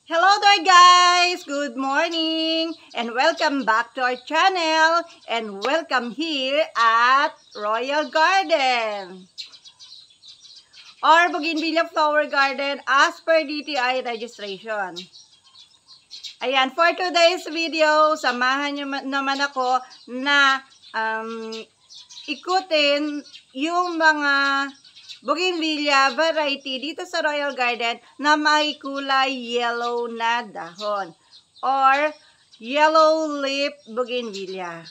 Hello there guys! Good morning! And welcome back to our channel and welcome here at Royal Garden or Bougainvillea Flower Garden as per DTI registration. Ayan, for today's video, samahan nyo naman ako na ikutin yung mga Bougainvillea variety dito sa Royal Garden na may kulay yellow na dahon or yellow leaf Bougainvillea.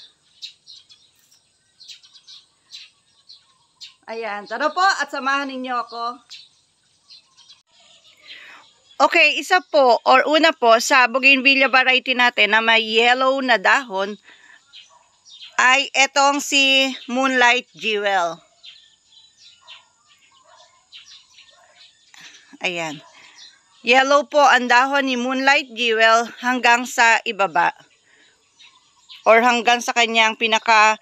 Ayan, tara po at samahan ninyo ako. Okay, isa po or una po sa Bougainvillea variety natin na may yellow na dahon ay etong si Moonlight Jewel. Ayan. Yellow po ang dahon ni Moonlight Jewel hanggang sa ibaba. Or hanggang sa kanyang pinaka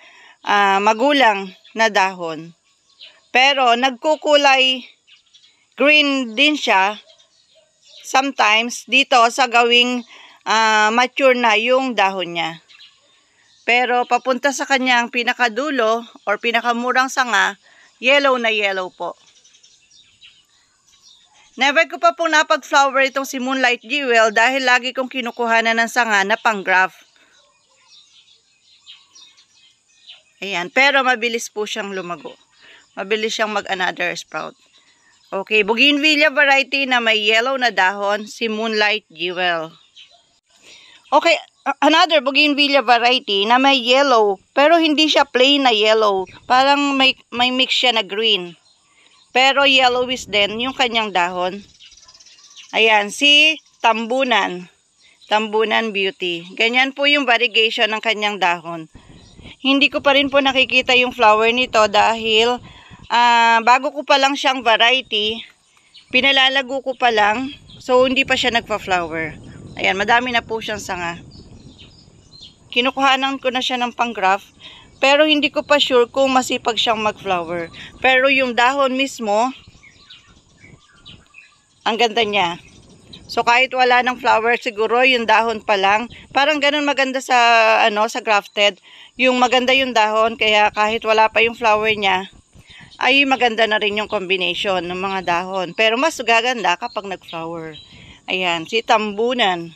magulang na dahon. Pero nagkukulay green din siya sometimes dito sa gawing mature na yung dahon niya. Pero papunta sa kanyang pinakadulo or pinakamurang sanga, yellow na yellow po. Never ko pa pong napag-flower itong si Moonlight Jewel dahil lagi kong kinukuhanan ng sanga na pang-graft. Ayan, pero mabilis po siyang lumago. Mabilis siyang mag-another sprout. Okay, Bougainvillea variety na may yellow na dahon, si Moonlight Jewel. Okay, another Bougainvillea variety na may yellow, pero hindi siya plain na yellow. Parang may mix siya na green. Pero yellowish din yung kanyang dahon. Ayan, si Tambunan. Tambunan Beauty. Ganyan po yung variegation ng kanyang dahon. Hindi ko pa rin po nakikita yung flower nito dahil bago ko pa lang siyang variety, pinalalago ko pa lang. So, hindi pa siya nagpa-flower. Ayan, madami na po siyang sanga. Kinukuhanan ko na siya ng pang-graft. Pero hindi ko pa sure kung masipag siyang mag-flower. Pero yung dahon mismo, ang ganda niya. So kahit wala ng flower, siguro yung dahon pa lang. Parang ganun maganda sa sa grafted. Yung maganda yung dahon, kaya kahit wala pa yung flower niya, ay maganda na rin yung combination ng mga dahon. Pero mas gaganda kapag nag-flower. Ayan, si Tambunan.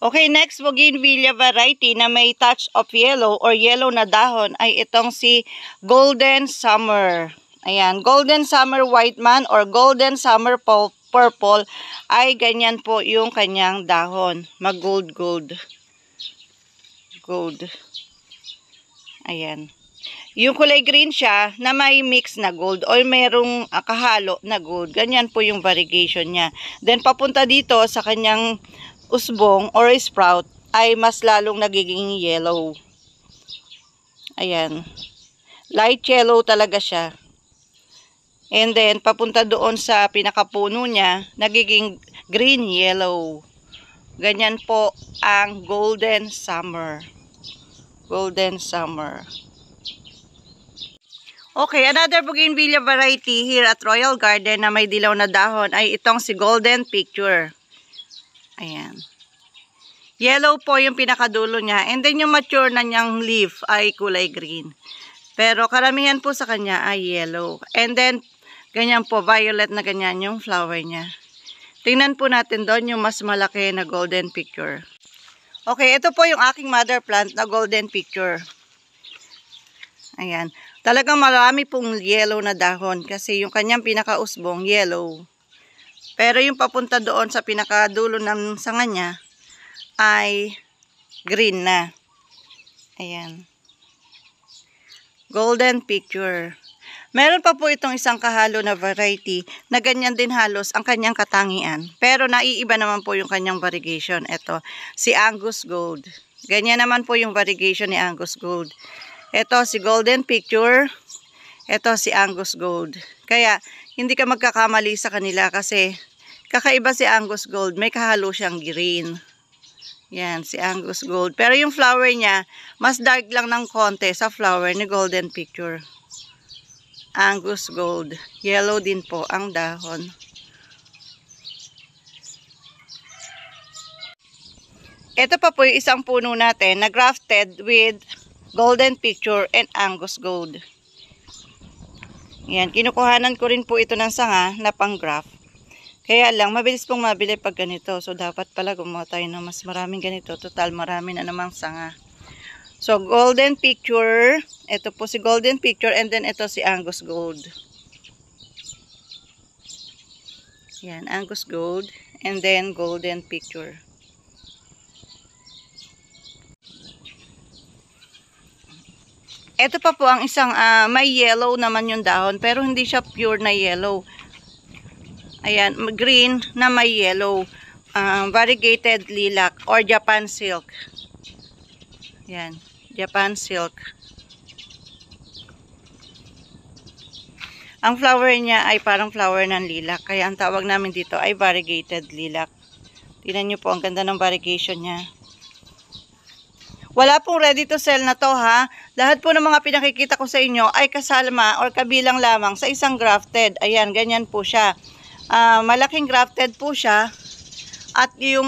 Okay, next Bougainvillea variety na may touch of yellow or yellow na dahon ay itong si Golden Summer. Ayan, Golden Summer White Man or Golden Summer Purple ay ganyan po yung kanyang dahon. Mag-gold. Gold. Ayan. Yung kulay green siya na may mix na gold or merong kahalo na gold. Ganyan po yung variegation niya. Then papunta dito sa kanyang usbong or sprout ay mas lalong nagiging yellow. Ayan. Light yellow talaga siya. And then, papunta doon sa pinakapuno niya, nagiging green yellow. Ganyan po ang Golden Summer. Golden Summer. Okay, another Bougainvillea variety here at Royal Garden na may dilaw na dahon ay itong si Golden Picture. Ayan. Yellow po yung pinakadulo niya. And then yung mature na niyang leaf ay kulay green. Pero karamihan po sa kanya ay yellow. And then, ganyan po, violet na ganyan yung flower niya. Tingnan po natin doon yung mas malaki na Golden Picture. Okay, ito po yung aking mother plant na Golden Picture. Ayan. Talagang marami pong yellow na dahon kasi yung kanyang pinakausbong yellow. Pero yung papunta doon sa pinakadulo ng sanga niya ay green na. Ayan. Golden Picture. Meron pa po itong isang kahalo na variety na ganyan din halos ang kanyang katangian. Pero naiiba naman po yung kanyang variegation. Ito, si Angus Gold. Ganyan naman po yung variegation ni Angus Gold. Ito si Golden Picture. Ito si Angus Gold. Kaya, hindi ka magkakamali sa kanila kasi kakaiba si Angus Gold. May kahalo siyang green. Yan, si Angus Gold. Pero yung flower niya, mas dark lang ng konti sa flower ni Golden Picture. Angus Gold. Yellow din po ang dahon. Ito pa po yung isang puno natin na grafted with Golden Picture and Angus Gold. Yan, kinukuhanan ko rin po ito ng sanga na pang-graft. Kaya lang, mabilis pong mabili pag ganito. So, dapat pala gumawa tayo ng mas maraming ganito. Total, marami na namang sanga. So, Golden Picture. Ito po si Golden Picture and then ito si Angus Gold. Yan, Angus Gold and then Golden Picture. Ito pa po ang isang may yellow naman yung dahon pero hindi siya pure na yellow. Ayan, green na may yellow. Variegated lilac or Japan silk. Ayan, Japan silk. Ang flower niya ay parang flower ng lilac. Kaya ang tawag namin dito ay variegated lilac. Tingnan nyo po, ang ganda ng variegation niya. Wala pong ready to sell na to ha. Lahat po ng mga pinakikita ko sa inyo ay kasama or kabilang lamang sa isang grafted. Ayan, ganyan po siya. Malaking grafted po siya. At yung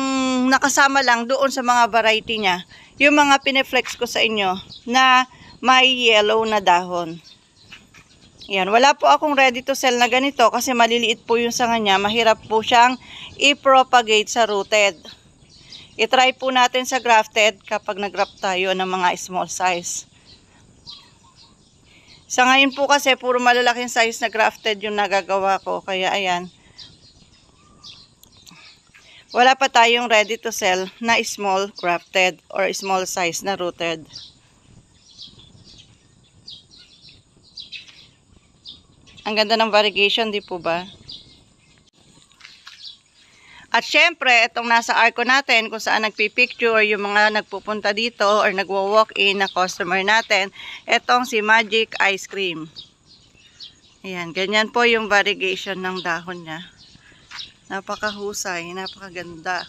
nakasama lang doon sa mga variety niya, yung mga pineflex ko sa inyo na may yellow na dahon. Ayan, wala po akong ready to sell na ganito kasi maliliit po yung sanga niya. Mahirap po siyang i-propagate sa rooted. I-try po natin sa grafted kapag nag-graft tayo ng mga small size. Sa ngayon po kasi puro malalaking size na grafted yung nagagawa ko. Kaya ayan. Wala pa tayong ready to sell na small grafted or small size na rooted. Ang ganda ng variegation, di po ba? At syempre, itong nasa arko natin, kung saan nagpipicture yung mga nagpupunta dito or nagwo-walk-in na customer natin, itong si Magic Ice Cream. Ayan, ganyan po yung variegation ng dahon niya. Napakahusay, napakaganda.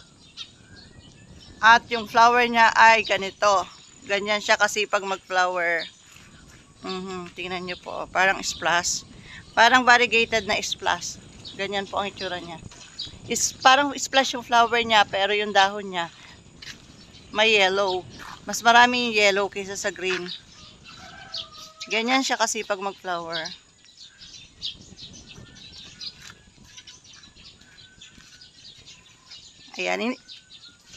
At yung flower niya ay ganito. Ganyan siya kasipag mag-flower. Tingnan nyo po, parang splash. Parang variegated na splash. Ganyan po ang itsura niya. Parang splash yung flower niya pero yung dahon niya may yellow. Mas marami yung yellow kaysa sa green. Ganyan siya kasi pag mag-flower. Ayan.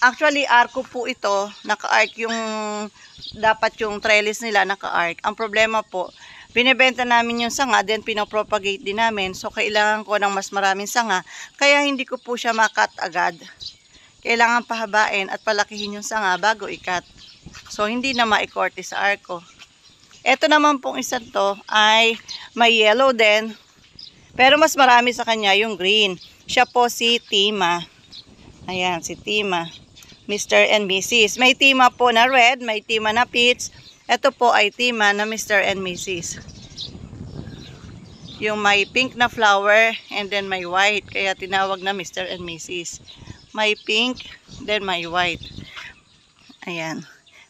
Actually, arco po ito. Naka-arc yung dapat yung trellis nila naka-arc. Ang problema po, binibenta namin yung sanga, then pinopropagate din namin. So, kailangan ko ng mas maraming sanga. Kaya hindi ko po siya makat agad. Kailangan pahabain at palakihin yung sanga bago ikat. So, hindi na maikorte sa arko. Ito naman pong isa to ay may yellow din. Pero mas marami sa kanya yung green. Siya po si Tima. Ayan, si Tima. Mr. and Mrs. May Tima po na red, may Tima na peach. Ito po ay Tima na Mr. and Mrs. Yung may pink na flower and then may white. Kaya tinawag na Mr. and Mrs. May pink, then may white. Ayan.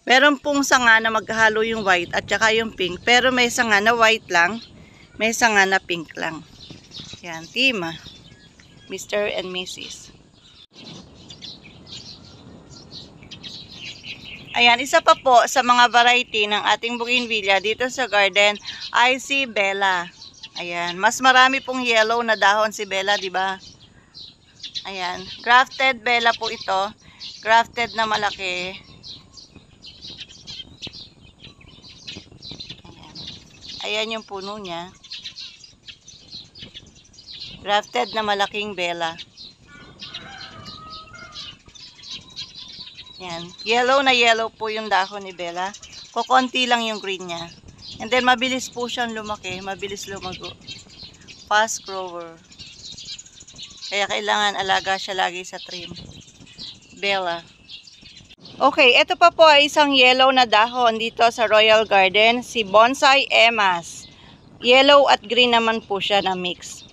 Meron pong sanga na maghalo yung white at saka yung pink. Pero may sanga na white lang. May sanga na pink lang. Ayan, Tima. Mr. and Mrs. Ayan, isa pa po sa mga variety ng ating bougainvillea dito sa garden ay si Bella. Ayan, mas marami pong yellow na dahon si Bella, di ba? Ayan, grafted Bella po ito. Grafted na malaki. Ayan yung puno niya. Grafted na malaking Bella. Yan. Yellow na yellow po yung dahon ni Bella. Kukunti lang yung green niya. And then, mabilis po siyang lumaki. Mabilis lumago. Fast grower. Kaya kailangan alaga siya lagi sa trim. Bella. Okay, ito pa po ay isang yellow na dahon dito sa Royal Garden. Si Bonsai Emas. Yellow at green naman po siya na mix.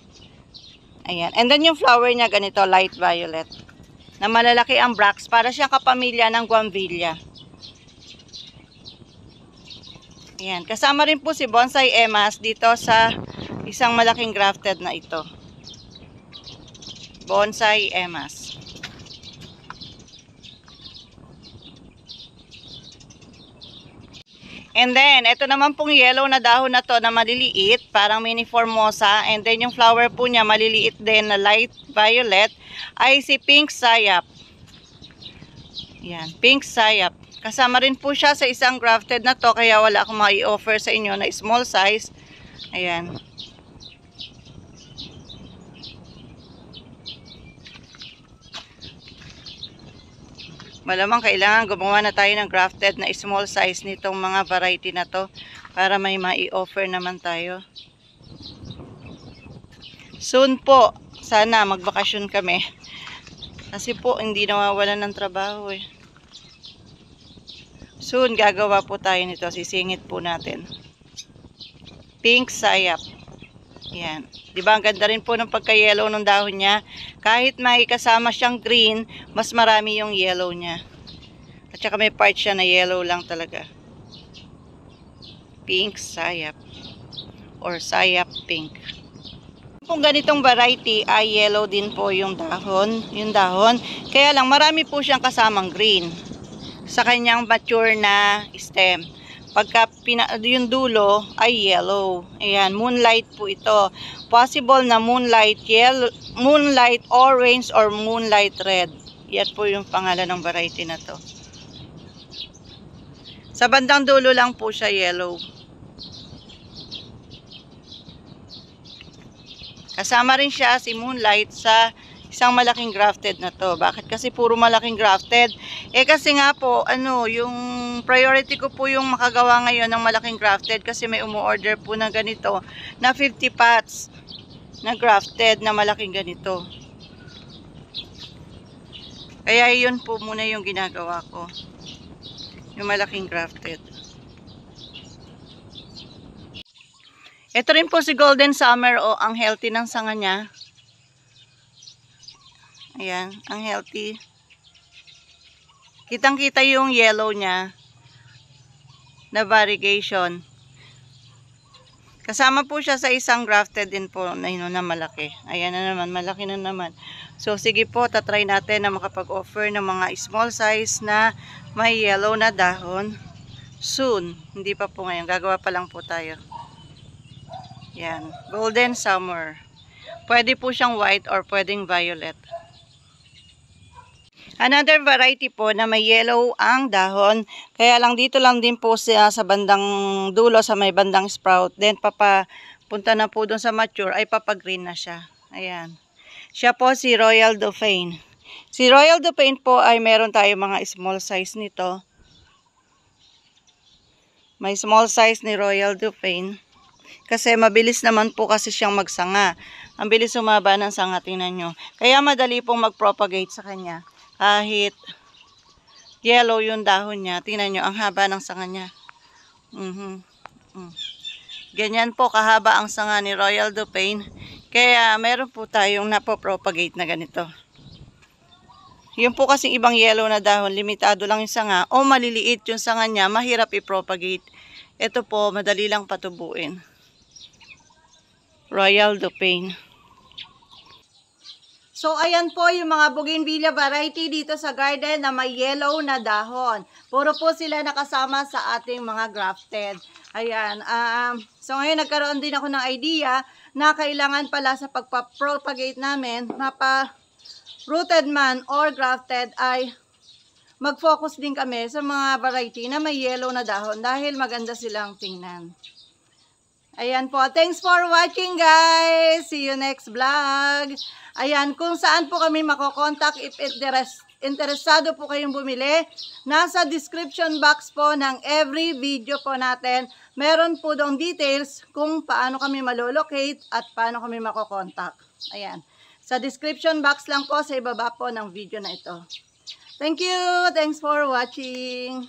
Ayan. And then yung flower niya ganito, light violet. Na malalaki ang bracts para siyang kapamilya ng Guamvilla. Ayan, kasama rin po si Bonsai Emas dito sa Isang malaking grafted na ito. Bonsai emas. And then, ito naman pong yellow na dahon na to na maliliit, parang mini formosa. And then, yung flower po niya maliliit din na light violet ay si pink sayap. Yan, pink sayap. Kasama rin po siya sa isang grafted na to, kaya wala akong mai-offer sa inyo na small size. Ayan. Malamang kailangan gumawa na tayo ng grafted na small size nitong mga variety na to para may mai-offer naman tayo. Soon po, sana magbakasyon kami. Kasi po hindi nawawalan ng trabaho eh. Soon gagawa po tayo nito, sisingit po natin. Pink sayap. Yan. Diba ang ganda rin po ng pagka-yellow ng dahon niya. Kahit may kasama siyang green, mas marami yung yellow niya. At saka may part siya na yellow lang talaga. Pink sayap. Or sayap pink. Kung ganitong variety ay yellow din po yung dahon. Kaya lang marami po siyang kasamang green sa kanyang mature na stem. Pagka yung dulo ay yellow. Ayan, moonlight po ito. Possible na moonlight yellow, moonlight orange or moonlight red. Yan po yung pangalan ng variety na to. Sa bandang dulo lang po siya yellow. Kasama rin siya si moonlight sa isang malaking grafted na to. Bakit kasi puro malaking grafted? Eh kasi nga po, yung priority ko po yung makagawa ngayon ng malaking grafted kasi may umu-order po na ganito na 50 pots na grafted na malaking ganito. Kaya yun po muna yung ginagawa ko. Yung malaking grafted. Ito rin po si Golden Summer o ang healthy ng sanga niya. Ayan, ang healthy. Kitang-kita yung yellow niya na variegation. Kasama po siya sa isang grafted din po na malaki. Ayan na naman, malaki na naman. So sige po, tatry natin na makapag-offer ng mga small size na may yellow na dahon. Soon, hindi pa po ngayon. Gagawa pa lang po tayo. Yan, Golden Summer. Pwede po siyang white or pwedeng violet. Another variety po na may yellow ang dahon. Kaya lang dito lang din po siya sa bandang dulo, sa may bandang sprout. Then papapunta na po doon sa mature ay papagreen na siya. Ayan. Siya po si Royal Dauphine. Si Royal Dauphine po ay meron tayo mga small size nito. May small size ni Royal Dauphine. Kasi mabilis naman po kasi siyang magsanga. Ang bilis sumaba ng sanga, tingnan nyo. Kaya madali pong mag-propagate sa kanya. Kahit yellow yung dahon niya, tingnan nyo, ang haba ng sanga niya. Ganyan po kahaba ang sanga ni Royal Dauphine. Kaya meron po tayong napopropagate na ganito. Yung po kasing ibang yellow na dahon, limitado lang yung sanga o maliliit yung sanga niya, mahirap i-propagate. Ito po, madali lang patubuin. Royal Dauphine. So, ayan po yung mga bougainvillea variety dito sa garden na may yellow na dahon. Puro po sila nakasama sa ating mga grafted. Ayan. So, ngayon nagkaroon din ako ng idea na kailangan pala sa pagpa-propagate namin, mapa-rooted man or grafted ay mag-focus din kami sa mga variety na may yellow na dahon dahil maganda silang tingnan. Ayan po. Thanks for watching, guys. See you next vlog. Ayan, kung saan po kami makokontak if interesado po kayong bumili. Nasa description box po ng every video po natin. Meron po doong details kung paano kami malolocate at paano kami makokontak. Ayan. Sa description box lang po sa ibaba po ng video na ito. Thank you. Thanks for watching.